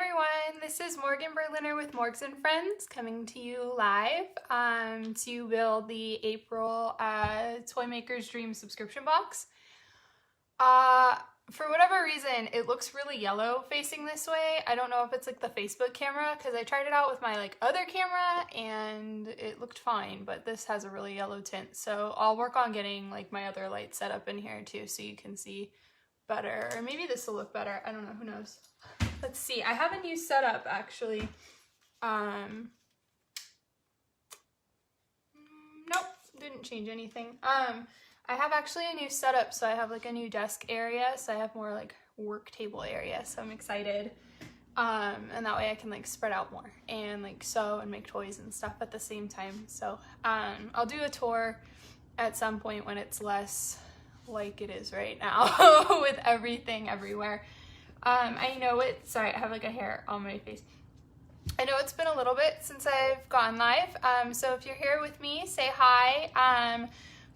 everyone, this is Morgan Berliner with Morgs and Friends coming to you live to build the April Toy Maker's Dream subscription box. For whatever reason, it looks really yellow facing this way. I don't know if it's like the Facebook camera because I tried it out with my other camera and it looked fine, but this has a really yellow tint. So I'll work on getting my other light set up in here too so you can see better, or maybe this will look better. I don't know, who knows. Let's see, I have a new setup actually. Nope, didn't change anything. I have actually a new setup, so I have a new desk area, so I have more work table area, so I'm excited. And that way I can spread out more and sew and make toys and stuff at the same time. So I'll do a tour at some point when it's less like it is right now with everything everywhere. I know sorry, I have a hair on my face. I know it's been a little bit since I've gone live, so if you're here with me, say hi,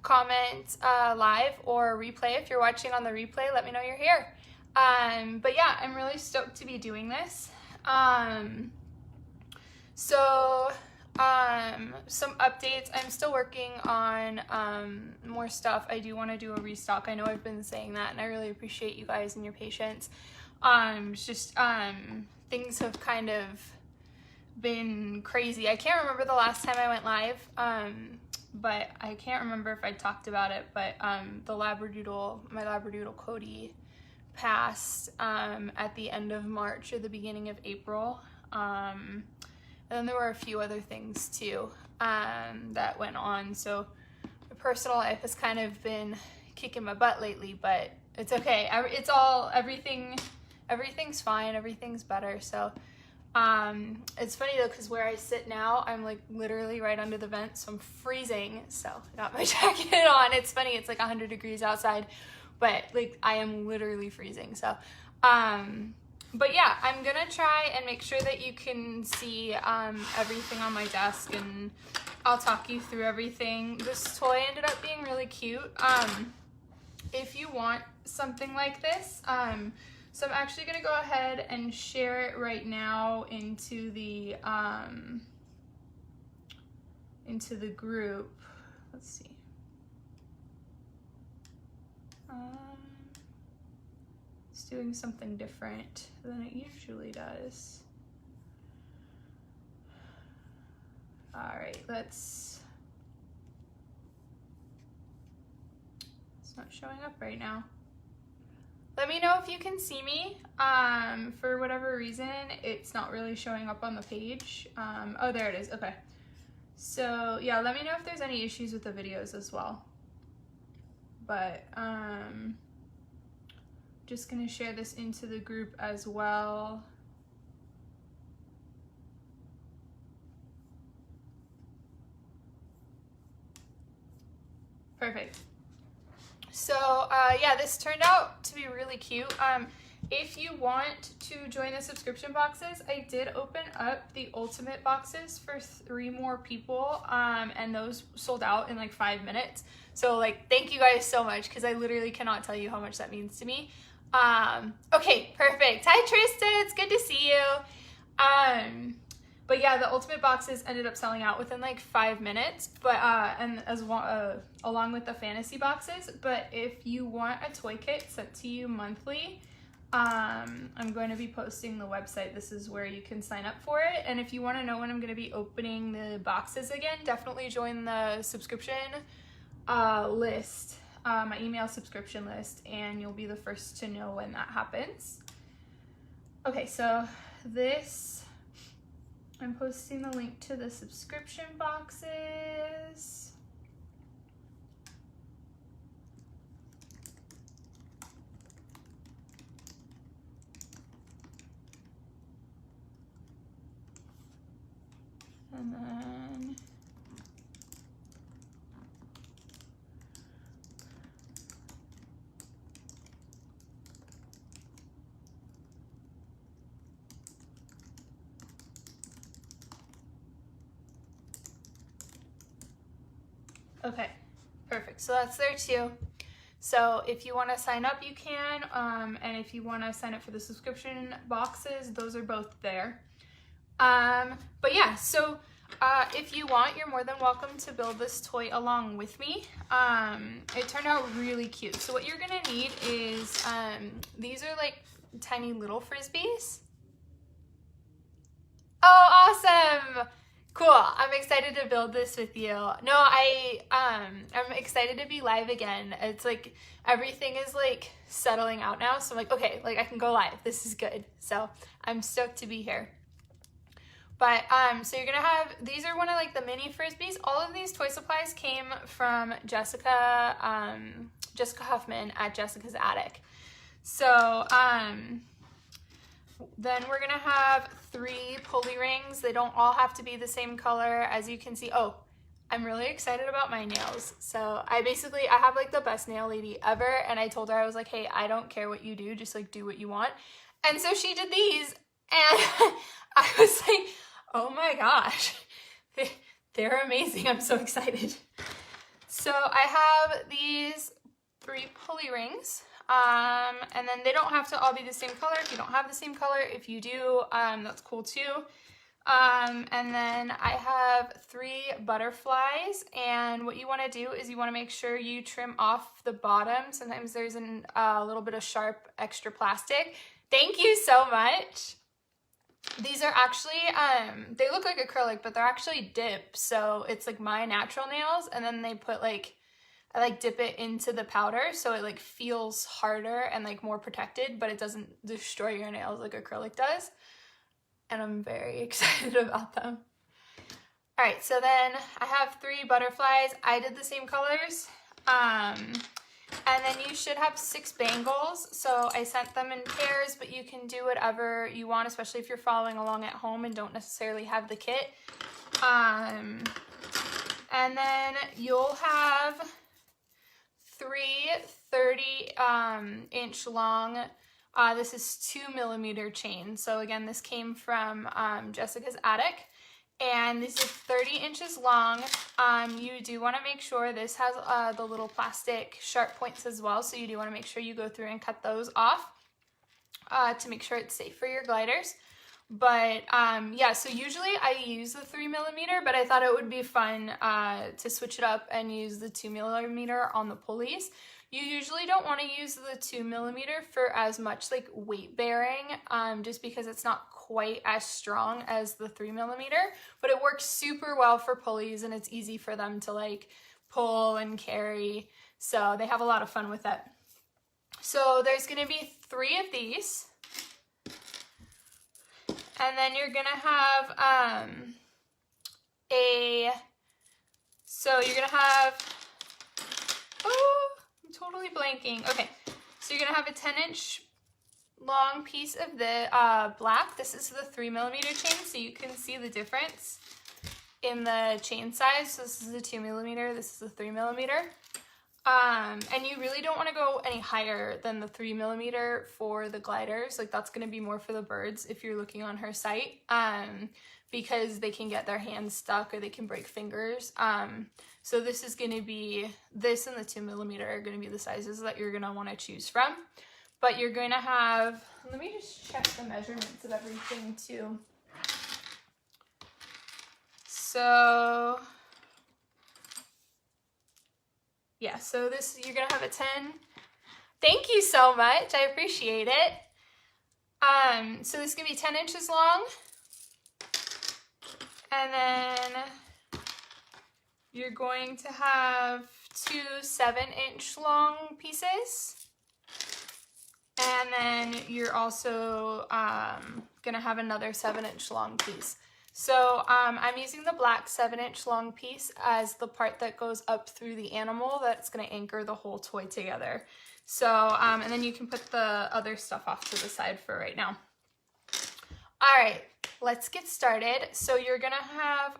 comment live or replay. If you're watching on the replay, let me know you're here. But yeah, I'm really stoked to be doing this. Some updates. I'm still working on more stuff. I do want to do a restock. I know I've been saying that, and I really appreciate you guys and your patience. Things have kind of been crazy. I can't remember the last time I went live, but I can't remember if I talked about it, but my Labradoodle Cody passed at the end of March or the beginning of April. And then there were a few other things too that went on. So my personal life has kind of been kicking my butt lately, but it's okay. Everything's fine. Everything's better. So it's funny though, because where I sit now, I'm literally right under the vent, so I'm freezing. So I got my jacket on. It's funny. It's 100 degrees outside, but I am literally freezing. So, but yeah, I'm gonna try and make sure that you can see everything on my desk, and I'll talk you through everything. This toy ended up being really cute. If you want something like this, so I'm actually gonna go ahead and share it right now into the group. Let's see. It's doing something different than it usually does. All right, it's not showing up right now. Let me know if you can see me. For whatever reason, it's not really showing up on the page. Oh, there it is. Okay. So yeah, let me know if there's any issues with the videos as well. But just gonna share this into the group as well. Perfect. So yeah, this turned out to be really cute. If you want to join the subscription boxes, I did open up the ultimate boxes for 3 more people, and those sold out in 5 minutes. So thank you guys so much, because I literally cannot tell you how much that means to me. Okay, perfect. Hi Trista, it's good to see you. But yeah, the ultimate boxes ended up selling out within 5 minutes, but and along with the fantasy boxes. But if you want a toy kit sent to you monthly, I'm going to be posting the website. This is where you can sign up for it. And if you want to know when I'm going to be opening the boxes again, definitely join the subscription list, my email subscription list, and you'll be the first to know when that happens. Okay, so I'm posting the link to the subscription boxes. And then okay, perfect. So that's there too. So if you want to sign up, you can, and if you want to sign up for the subscription boxes, those are both there. But yeah, so if you want, you're more than welcome to build this toy along with me. It turned out really cute. So what you're gonna need is, these are like tiny little frisbees. Oh, awesome! Cool. I'm excited to build this with you. No, I'm excited to be live again. It's like everything is like settling out now. So I'm like, okay, like I can go live. This is good. So I'm stoked to be here. But so you're gonna have, these are one of like the mini frisbees. All of these toy supplies came from Jessica Huffman at Jessica's Attic. So then we're gonna have 3 pulley rings. They don't all have to be the same color, as you can see. Oh, I'm really excited about my nails. So I have like the best nail lady ever, and I told her, I was like, hey, I don't care what you do, just like do what you want. And so she did these, and I was like, oh my gosh, they're amazing. I'm so excited. So I have these 3 pulley rings. And then they don't have to all be the same color. If you don't have the same color, if you do, that's cool too. And then I have 3 butterflies, and what you want to do is you want to make sure you trim off the bottom. Sometimes there's a little bit of sharp extra plastic. Thank you so much. These are actually, they look like acrylic, but they're actually dip. So it's like my natural nails, and then they put like, I like dip it into the powder so it like feels harder and like more protected, but it doesn't destroy your nails like acrylic does. And I'm very excited about them. All right, so then I have 3 butterflies. I did the same colors. And then you should have 6 bangles. So I sent them in pairs, but you can do whatever you want, especially if you're following along at home and don't necessarily have the kit. And then you'll have 3 30-inch long, this is 2mm chain. So again, this came from Jessica's Attic, and this is 30 inches long. You do want to make sure this has the little plastic sharp points as well, so you do want to make sure you go through and cut those off to make sure it's safe for your gliders. But yeah, so usually I use the 3mm, but I thought it would be fun to switch it up and use the 2mm on the pulleys. You usually don't want to use the 2mm for as much like weight bearing, just because it's not quite as strong as the 3mm, but it works super well for pulleys, and it's easy for them to like pull and carry. So they have a lot of fun with it. So there's going to be 3 of these. And then you're gonna have oh, I'm totally blanking. Okay, so you're gonna have a 10-inch long piece of the black. This is the 3mm chain, so you can see the difference in the chain size. So this is the 2mm, this is the 3mm. And you really don't want to go any higher than the 3mm for the gliders. Like that's going to be more for the birds if you're looking on her site, because they can get their hands stuck or they can break fingers. So this is going to be, this and the 2mm are going to be the sizes that you're going to want to choose from. But you're going to have, let me just check the measurements of everything too. So yeah, so this, you're gonna have a 10. Thank you so much, I appreciate it. So this is gonna be 10 inches long. And then you're going to have 2 7-inch long pieces. And then you're also gonna have another 7-inch long piece. So I'm using the black 7-inch long piece as the part that goes up through the animal that's going to anchor the whole toy together. So, and then you can put the other stuff off to the side for right now. All right, let's get started. So you're going to have,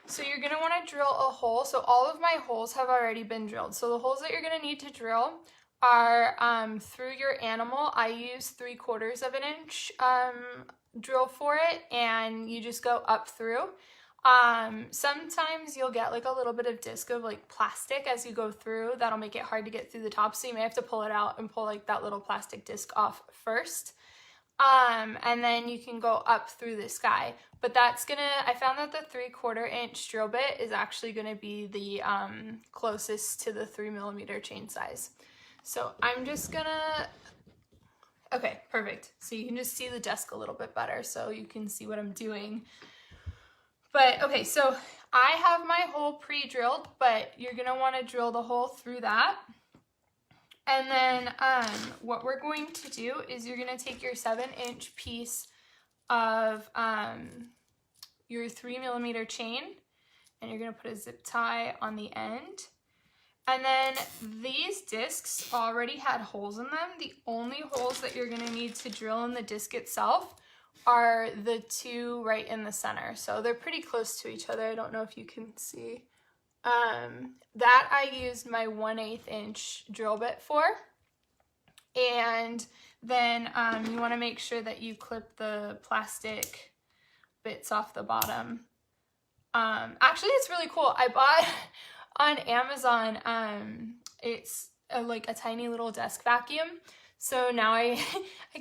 so you're going to want to drill a hole. So all of my holes have already been drilled. So the holes that you're going to need to drill are through your animal. I use 3/4 of an inch drill for it, and you just go up through. Sometimes you'll get like a little bit of disc of like plastic as you go through. That'll make it hard to get through the top, so you may have to pull it out and pull like that little plastic disc off first. And then you can go up through the sky. But that's gonna, I found that the 3/4 inch drill bit is actually gonna be the closest to the 3mm chain size. So I'm just gonna, okay, perfect. So you can just see the desk a little bit better, so you can see what I'm doing. But okay, so I have my hole pre-drilled, but you're gonna wanna drill the hole through that. And then what we're going to do is you're gonna take your 7-inch piece of your 3mm chain, and you're gonna put a zip tie on the end. And then these discs already had holes in them. The only holes that you're gonna need to drill in the disc itself are the 2 right in the center. So they're pretty close to each other. I don't know if you can see. That I used my 1/8 inch drill bit for. And then you want to make sure that you clip the plastic bits off the bottom. Actually, it's really cool. I bought on Amazon, it's like a tiny little desk vacuum. So now I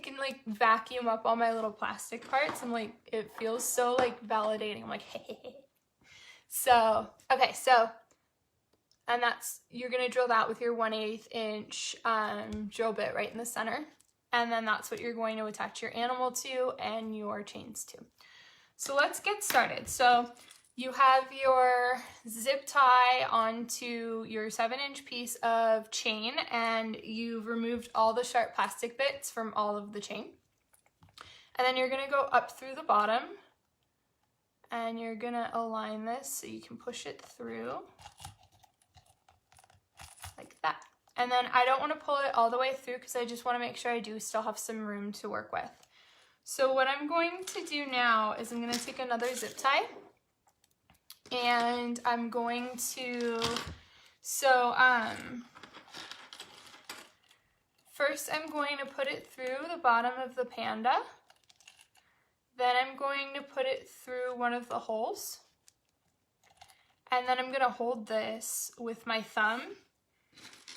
can like vacuum up all my little plastic parts, and like it feels so like validating. I'm like, hey. So, okay, so, and that's, you're gonna drill that with your 1/8 inch drill bit right in the center. And then that's what you're going to attach your animal to and your chains to. So let's get started. So you have your zip tie onto your 7-inch piece of chain, and you've removed all the sharp plastic bits from all of the chain. And then you're gonna go up through the bottom, and you're gonna align this so you can push it through like that. And then I don't want to pull it all the way through because I just want to make sure I do still have some room to work with. So what I'm going to do now is I'm going to take another zip tie, and I'm going to, first I'm going to put it through the bottom of the panda. Then I'm going to put it through one of the holes. And then I'm going to hold this with my thumb.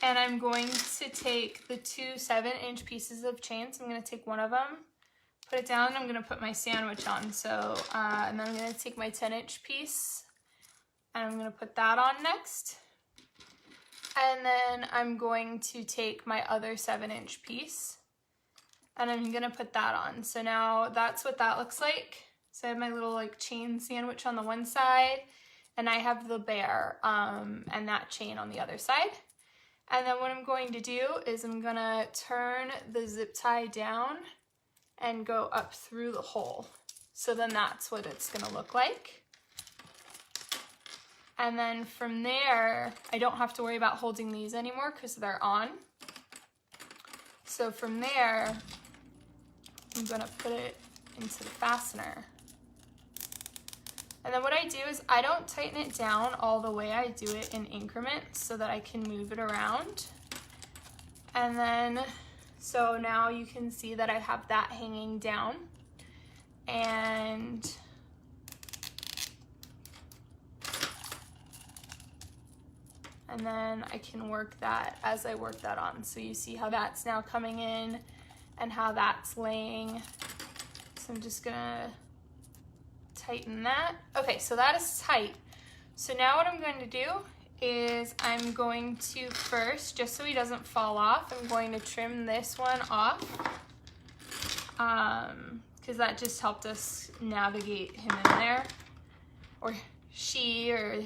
And I'm going to take the 2 7-inch pieces of chain. So I'm going to take one of them, put it down, and I'm going to put my sandwich on. So, and then I'm going to take my 10-inch piece, and I'm going to put that on next. And then I'm going to take my other 7-inch piece, and I'm going to put that on. So now that's what that looks like. So I have my little like chain sandwich on the one side, and I have the bear and that chain on the other side. And then what I'm going to do is I'm going to turn the zip tie down and go up through the hole. So then that's what it's going to look like. And then from there, I don't have to worry about holding these anymore because they're on. So from there, I'm going to put it into the fastener. And then what I do is I don't tighten it down all the way. I do it in increments so that I can move it around. And then, so now you can see that I have that hanging down. And then I can work that as I work that on. So you see how that's now coming in and how that's laying. So I'm just gonna tighten that. Okay, so that is tight. So now what I'm going to do is I'm going to first, just so he doesn't fall off, I'm going to trim this one off because that just helped us navigate him in there, or she, or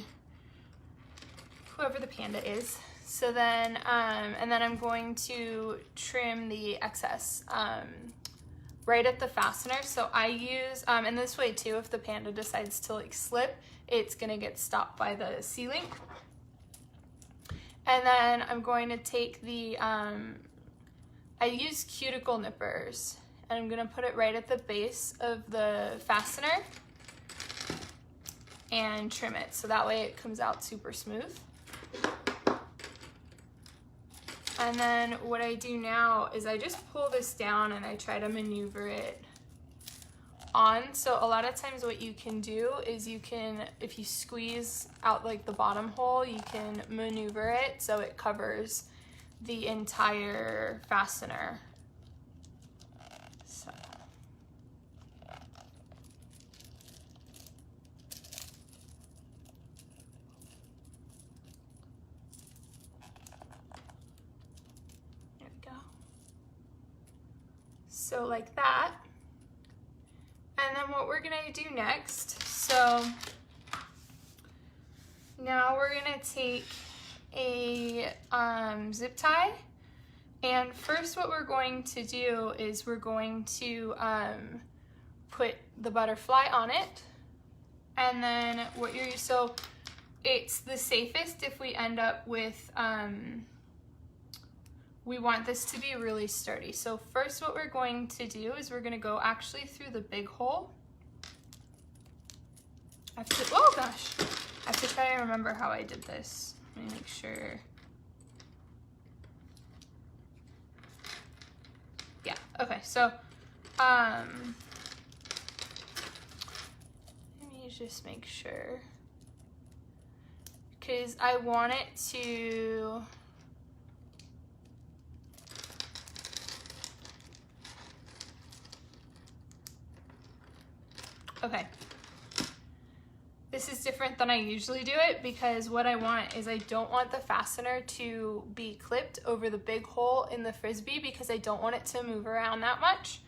whoever the panda is. So then, and then I'm going to trim the excess right at the fastener. So I use, and this way too, if the panda decides to like slip, it's gonna get stopped by the C-link. And then I'm going to take the, I use cuticle nippers, and I'm gonna put it right at the base of the fastener and trim it. So that way it comes out super smooth. And then what I do now is I just pull this down and I try to maneuver it on. So a lot of times what you can do is you can, if you squeeze out like the bottom hole, you can maneuver it so it covers the entire fastener. So. There we go. So like that. And then what we're gonna do next, so now we're gonna take a zip tie, and first what we're going to do is we're going to put the butterfly on it, and then so it's the safest if we end up with, we want this to be really sturdy. So first what we're going to do is we're gonna go actually through the big hole. Oh gosh, I have to try to remember how I did this. Let me make sure. Yeah, okay, so let me just make sure, because I want it to, okay. This is different than I usually do it, because what I want is I don't want the fastener to be clipped over the big hole in the Frisbee, because I don't want it to move around that much.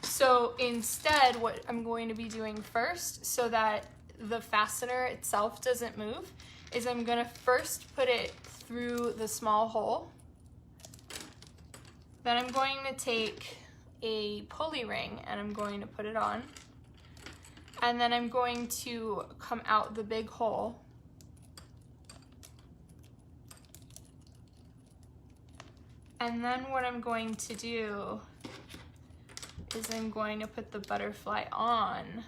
So instead, what I'm going to be doing first, so that the fastener itself doesn't move, is I'm gonna first put it through the small hole. Then I'm going to take a pulley ring and I'm going to put it on. And then I'm going to come out the big hole. And then what I'm going to do is I'm going to put the butterfly on.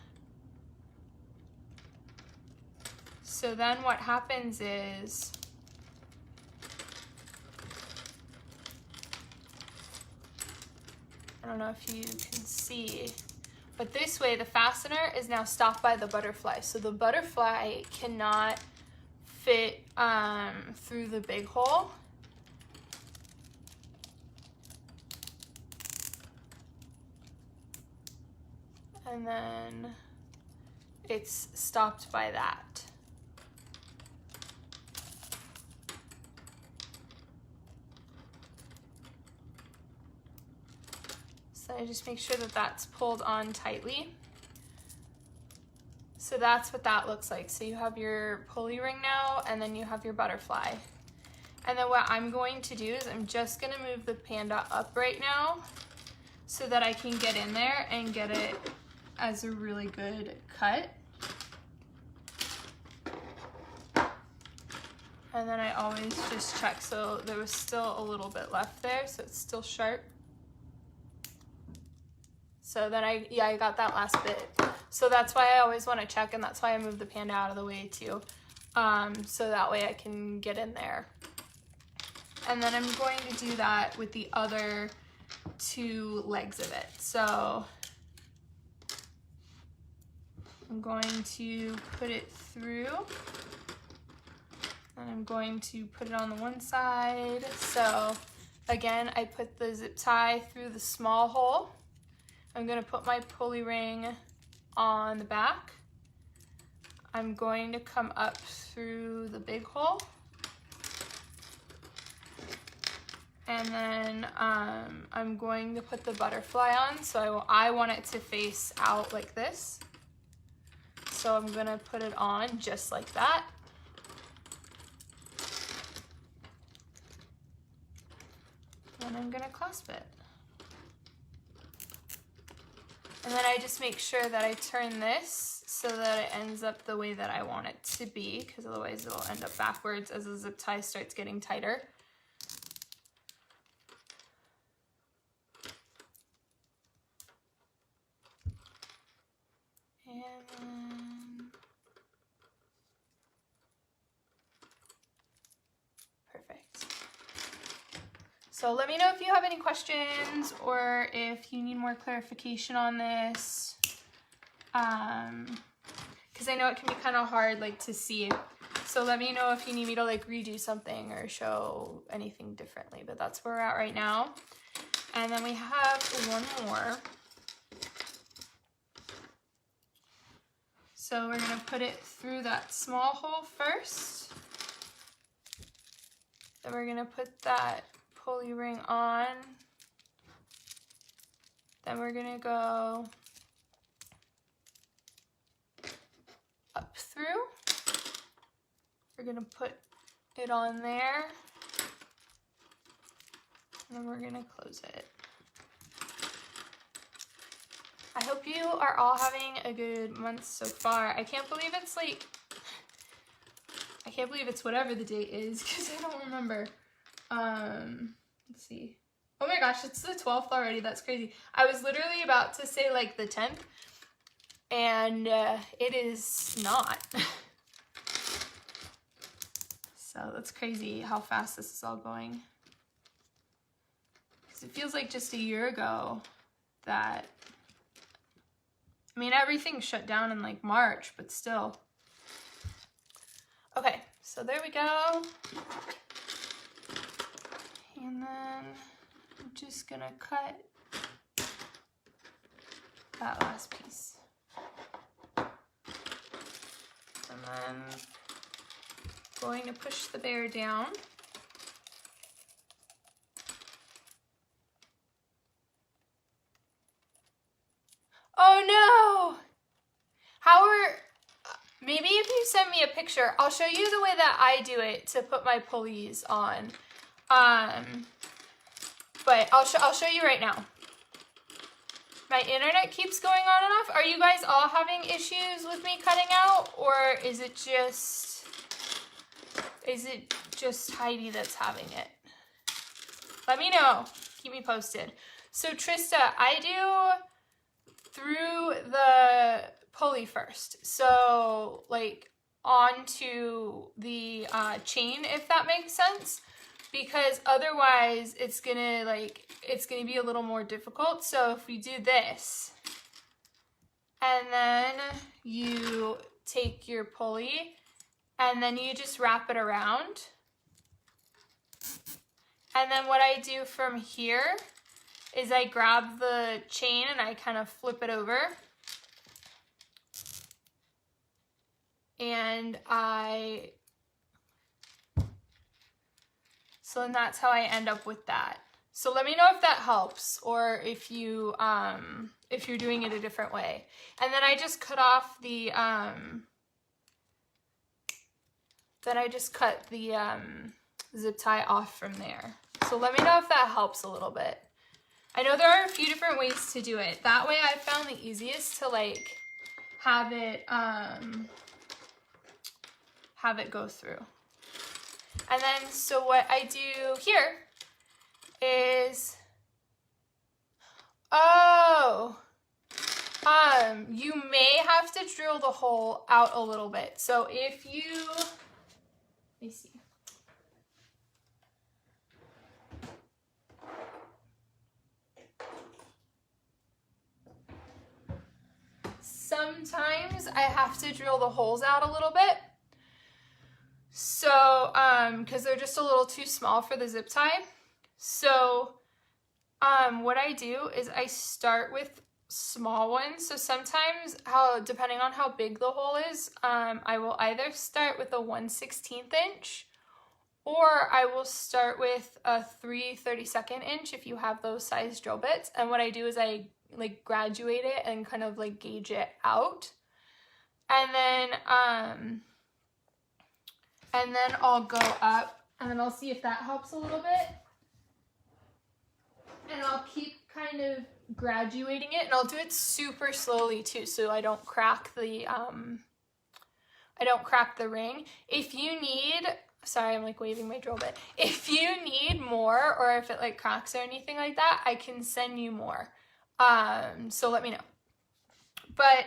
So then what happens is, I don't know if you can see, but this way the fastener is now stopped by the butterfly. So the butterfly cannot fit through the big hole. And then it's stopped by that. So I just make sure that that's pulled on tightly. So that's what that looks like. So you have your pulley ring now, and then you have your butterfly. And then what I'm going to do is I'm just gonna move the panda up right now so that I can get in there and get it as a really good cut. And then I always just check. So there was still a little bit left there, so it's still sharp. So then I got that last bit. So that's why I always want to check, and that's why I move the panda out of the way too. So that way I can get in there. And then I'm going to do that with the other two legs of it. So I'm going to put it through, and I'm going to put it on the one side. So again, I put the zip tie through the small hole. I'm gonna put my pulley ring on the back. I'm going to come up through the big hole. And then I'm going to put the butterfly on. So I want it to face out like this. So I'm gonna put it on just like that. And I'm gonna clasp it. And then I just make sure that I turn this so that it ends up the way that I want it to be, because otherwise it'll end up backwards as the zip tie starts getting tighter. And then, perfect. So let me know if you have any questions or if you need more clarification on this. because I know it can be kind of hard like to see. So let me know if you need me to like redo something or show anything differently, but that's where we're at right now. And then we have one more. So we're gonna put it through that small hole first. Then we're gonna put that pulley ring on. Then we're gonna go up through. We're gonna put it on there. And then we're gonna close it. I hope you are all having a good month so far. I can't believe it's like, I can't believe it's whatever the date is because I don't remember. Let's see. Oh my gosh, it's the 12th already. That's crazy. I was literally about to say like the 10th and it is not. So that's crazy how fast this is all going. Because it feels like just a year ago that, I mean, everything shut down in like March, but still. Okay, so there we go. And then I'm just gonna cut that last piece. And then going to push the bear down. Oh no! Maybe if you send me a picture, I'll show you the way that I do it to put my pulleys on. But I'll show you right now. My internet keeps going on and off. Are you guys all having issues with me cutting out, or is it just Heidi that's having it? Let me know. Keep me posted. So Trista, I do through the pulley first. So like onto the chain, if that makes sense, because otherwise it's gonna be a little more difficult. So if we do this, and then you take your pulley and then you just wrap it around. And then what I do from here is I grab the chain and I kind of flip it over. And so then that's how I end up with that. So let me know if that helps, or if you're doing it a different way. And then I just cut off the, zip tie off from there. So let me know if that helps a little bit. I know there are a few different ways to do it. That way I found the easiest to like have it go through. And then, so what I do here is, you may have to drill the hole out a little bit. So if you, let me see. Sometimes I have to drill the holes out a little bit. So, because they're just a little too small for the zip tie. So, what I do is I start with small ones. So sometimes, depending on how big the hole is, I will either start with a 1/16 inch, or I will start with a 3/32 inch if you have those size drill bits. And what I do is I like graduate it and kind of like gauge it out. And then I'll go up, and then I'll see if that helps a little bit. And I'll keep kind of graduating it, and I'll do it super slowly too, so I don't crack the ring. If you need, sorry, I'm like waving my drill bit. If you need more, or if it like cracks or anything like that, I can send you more. So let me know. But,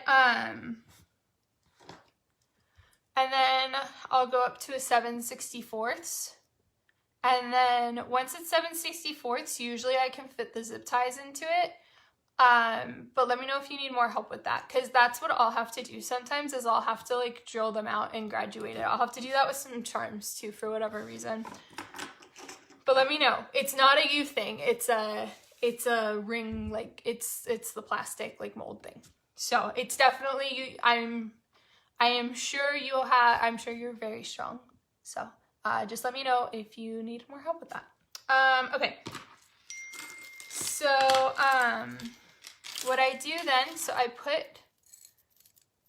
and then I'll go up to a 7/64. And then once it's 7/64, usually I can fit the zip ties into it. But let me know if you need more help with that, because that's what I'll have to do sometimes, is I'll have to like drill them out and graduate it. I'll have to do that with some charms too, for whatever reason. But let me know. It's not a you thing. It's a ring, like it's the plastic like mold thing. So it's definitely you. I am sure you'll have, I'm sure you're very strong. So just let me know if you need more help with that. Okay. So what I do then, so I put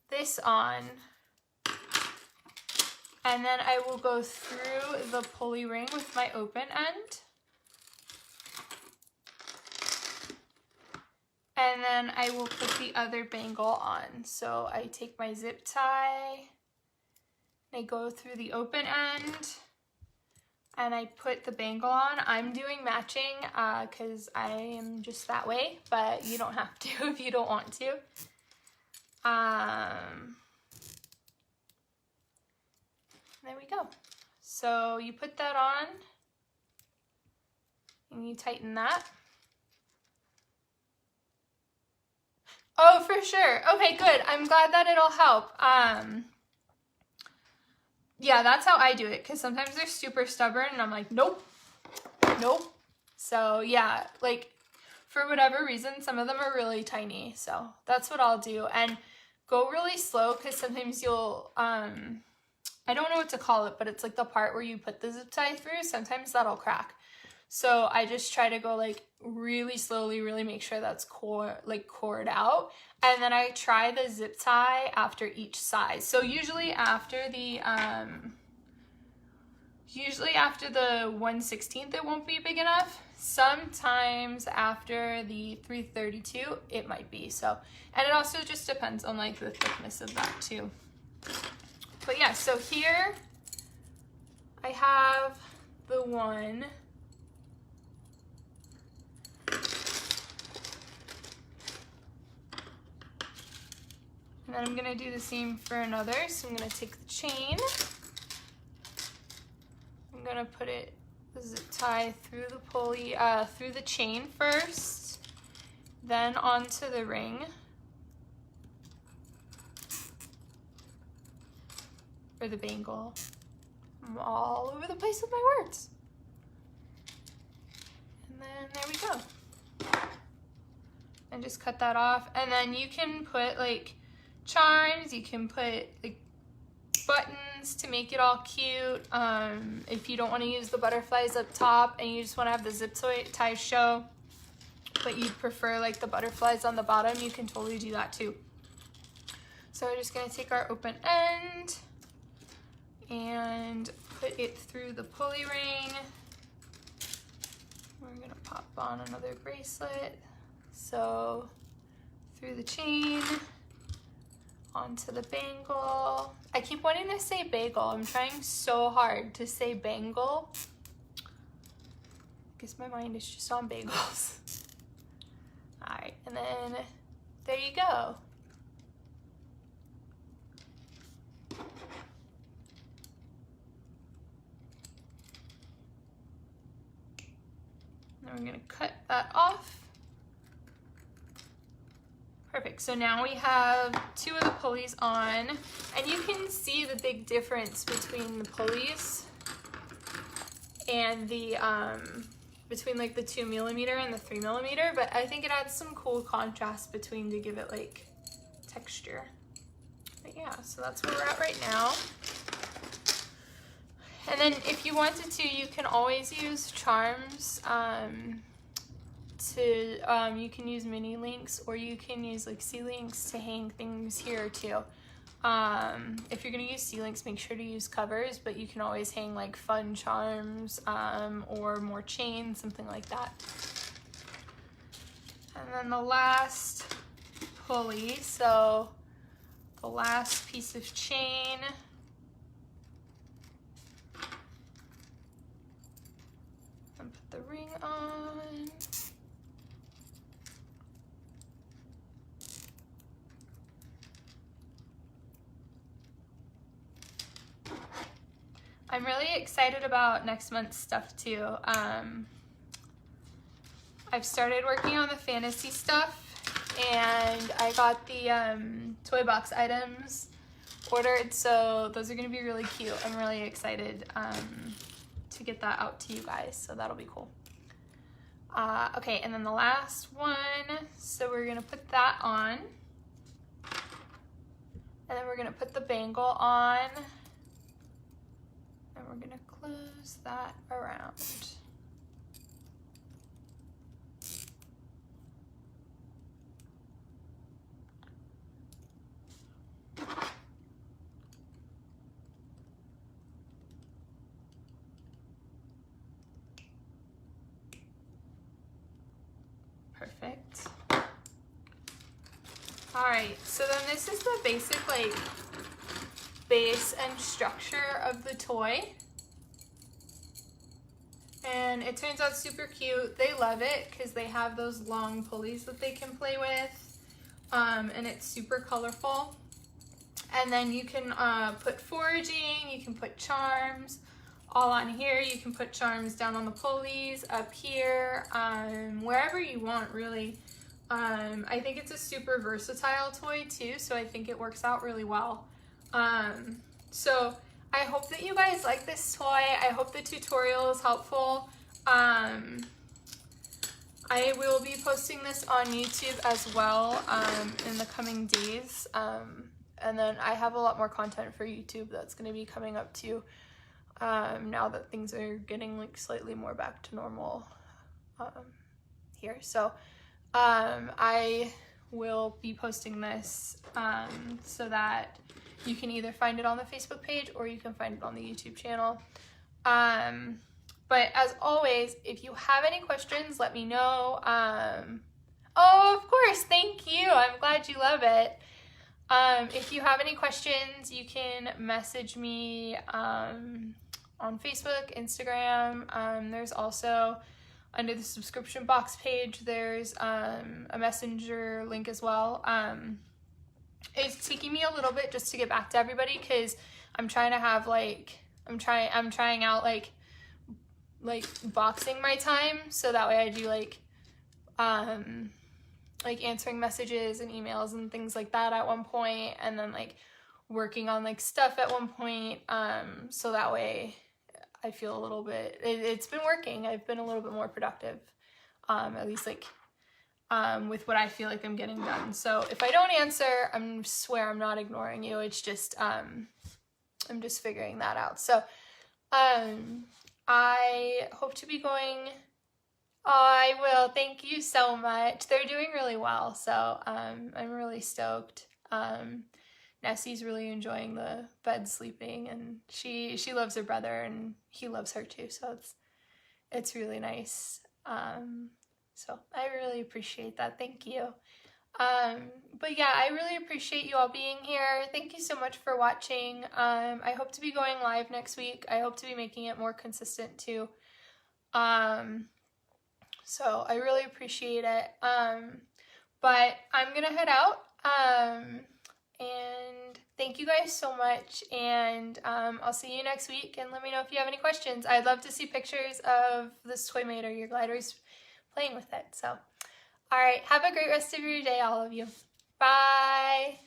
this on, and then I will go through the pulley ring with my open end. And then I will put the other bangle on. So I take my zip tie, I go through the open end, and I put the bangle on. I'm doing matching because I am just that way, but you don't have to if you don't want to. There we go. So you put that on and you tighten that. Oh, for sure. Okay, good. I'm glad that it'll help. Yeah, that's how I do it, because sometimes they're super stubborn and I'm like, nope, nope. So yeah, like for whatever reason, some of them are really tiny. So that's what I'll do. And go really slow, because sometimes you'll, I don't know what to call it, but it's like the part where you put the zip tie through. Sometimes that'll crack. So I just try to go like really slowly, really make sure that's cored out. And then I try the zip tie after each size. So usually after the 1/16 it won't be big enough. Sometimes after the 3/32 it might be. So, and it also just depends on like the thickness of that too. But yeah, so here I have the one. And then I'm gonna do the same for another. So I'm gonna take the chain. I'm gonna put it, the zip tie through the pulley, through the chain first, then onto the ring. Or the bangle. I'm all over the place with my words. And then there we go. And just cut that off. And then you can put like charms, you can put like buttons to make it all cute. If you don't want to use the butterflies up top and you just want to have the zip tie show, but you prefer like the butterflies on the bottom, you can totally do that too. So we're just going to take our open end and put it through the pulley ring. We're going to pop on another bracelet. So through the chain, onto the bangle. I keep wanting to say bagel. I'm trying so hard to say bangle. I guess my mind is just on bagels. All right, and then there you go. Then we're gonna cut that off. Perfect, so now we have two of the pulleys on, and you can see the big difference between the pulleys and the, between like the 2mm and the 3mm, but I think it adds some cool contrast between to give it like texture. But yeah, so that's where we're at right now. And then if you wanted to, you can always use charms. You can use mini links, or you can use like C-links to hang things here too. If you're gonna use C-links, make sure to use covers, but you can always hang like fun charms or more chain, something like that. And then the last pulley, so the last piece of chain. And put the ring on. I'm really excited about next month's stuff too. I've started working on the fantasy stuff, and I got the toy box items ordered, so those are going to be really cute. I'm really excited to get that out to you guys, so that'll be cool. Okay, and then the last one, so we're going to put that on, and then we're going to put the bangle on, and we're going to close that around. Perfect. All right, so then this is the basic like base and structure of the toy. And it turns out super cute. They love it because they have those long pulleys that they can play with. And it's super colorful. And then you can put foraging, you can put charms all on here. You can put charms down on the pulleys, up here, wherever you want, really. I think it's a super versatile toy too, so I think it works out really well. So I hope that you guys like this toy. I hope the tutorial is helpful. I will be posting this on YouTube as well in the coming days. And then I have a lot more content for YouTube that's going to be coming up too. Now that things are getting like slightly more back to normal here. So I will be posting this so that you can either find it on the Facebook page or you can find it on the YouTube channel. But as always, if you have any questions, let me know. Oh, of course, thank you. I'm glad you love it. If you have any questions, you can message me on Facebook, Instagram. There's also, under the subscription box page, there's a messenger link as well. It's taking me a little bit just to get back to everybody because I'm trying to have I'm trying out like boxing my time, so that way I do like answering messages and emails and things like that at one point, and then like working on like stuff at one point, so that way I feel a little bit, it's been working. I've been a little bit more productive, at least like with what I feel like I'm getting done. So if I don't answer, I swear I'm not ignoring you. It's just I'm just figuring that out. So I hope to be going. Oh, I will. Thank you so much. They're doing really well, so I'm really stoked. Nessie's really enjoying the bed sleeping, and she loves her brother, and he loves her too. So it's really nice. So I really appreciate that. Thank you. But yeah, I really appreciate you all being here. Thank you so much for watching. I hope to be going live next week. I hope to be making it more consistent too. So I really appreciate it. But I'm gonna head out. And thank you guys so much. And I'll see you next week. And let me know if you have any questions. I'd love to see pictures of this toy mate or your gliders playing with it. So, all right. Have a great rest of your day, all of you. Bye.